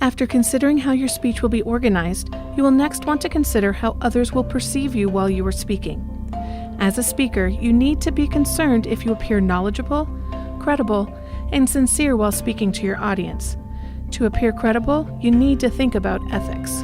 After considering how your speech will be organized, you will next want to consider how others will perceive you while you are speaking. As a speaker, you need to be concerned if you appear knowledgeable, credible, and sincere while speaking to your audience. To appear credible, you need to think about ethics.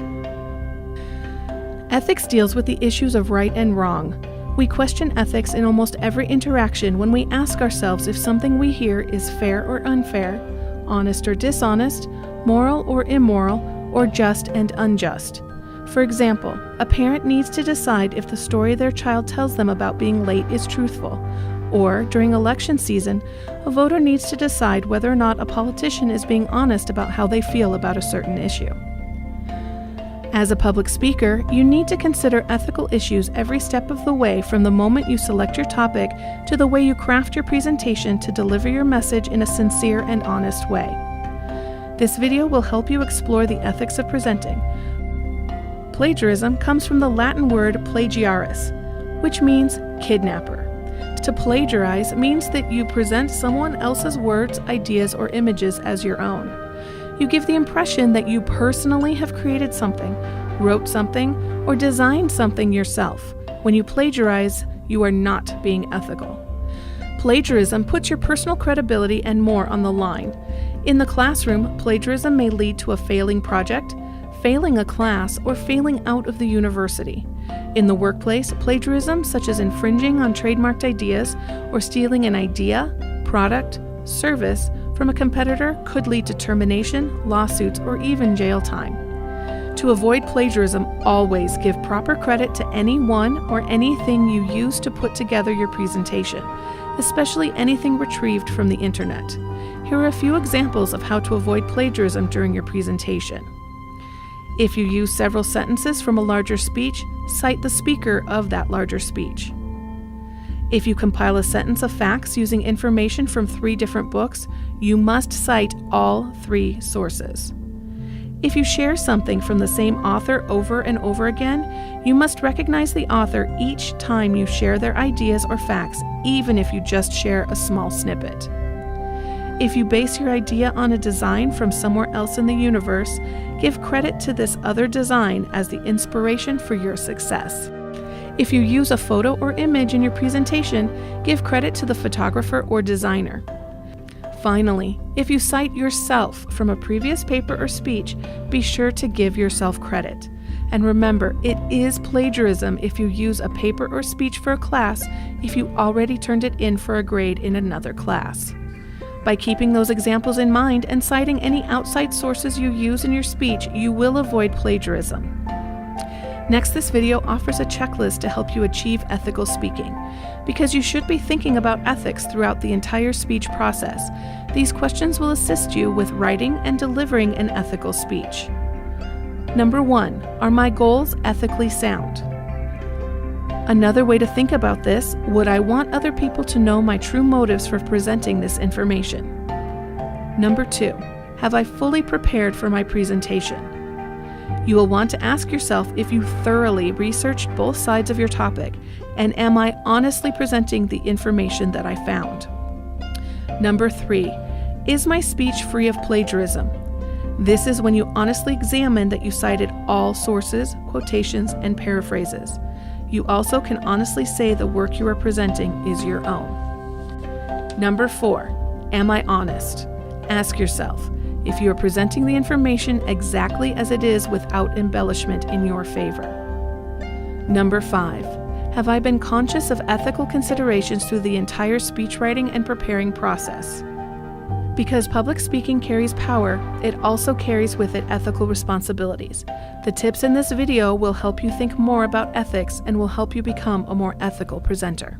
Ethics deals with the issues of right and wrong. We question ethics in almost every interaction when we ask ourselves if something we hear is fair or unfair, honest or dishonest, moral or immoral, or just and unjust. For example, a parent needs to decide if the story their child tells them about being late is truthful, or during election season, a voter needs to decide whether or not a politician is being honest about how they feel about a certain issue. As a public speaker, you need to consider ethical issues every step of the way, from the moment you select your topic to the way you craft your presentation to deliver your message in a sincere and honest way. This video will help you explore the ethics of presenting. Plagiarism comes from the Latin word plagiaris, which means kidnapper. To plagiarize means that you present someone else's words, ideas, or images as your own. You give the impression that you personally have created something, wrote something, or designed something yourself. When you plagiarize, you are not being ethical. Plagiarism puts your personal credibility and more on the line. In the classroom, plagiarism may lead to a failing project, failing a class, or failing out of the university. In the workplace, plagiarism, such as infringing on trademarked ideas or stealing an idea, product, service from a competitor, could lead to termination, lawsuits, or even jail time. To avoid plagiarism, always give proper credit to anyone or anything you use to put together your presentation, especially anything retrieved from the internet. Here are a few examples of how to avoid plagiarism during your presentation. If you use several sentences from a larger speech, cite the speaker of that larger speech. If you compile a sentence of facts using information from 3 different books, you must cite all 3 sources. If you share something from the same author over and over again, you must recognize the author each time you share their ideas or facts, even if you just share a small snippet. If you base your idea on a design from somewhere else in the universe, give credit to this other design as the inspiration for your success. If you use a photo or image in your presentation, give credit to the photographer or designer. Finally, if you cite yourself from a previous paper or speech, be sure to give yourself credit. And remember, it is plagiarism if you use a paper or speech for a class if you already turned it in for a grade in another class. By keeping those examples in mind and citing any outside sources you use in your speech, you will avoid plagiarism. Next, this video offers a checklist to help you achieve ethical speaking. Because you should be thinking about ethics throughout the entire speech process, these questions will assist you with writing and delivering an ethical speech. Number 1, are my goals ethically sound? Another way to think about this, would I want other people to know my true motives for presenting this information? Number 2, have I fully prepared for my presentation? You will want to ask yourself if you thoroughly researched both sides of your topic, and am I honestly presenting the information that I found? Number 3, is my speech free of plagiarism? This is when you honestly examine that you cited all sources, quotations, and paraphrases. You also can honestly say the work you are presenting is your own. Number 4, am I honest? Ask yourself if you are presenting the information exactly as it is without embellishment in your favor. Number 5, have I been conscious of ethical considerations through the entire speech writing and preparing process? Because public speaking carries power, it also carries with it ethical responsibilities. The tips in this video will help you think more about ethics and will help you become a more ethical presenter.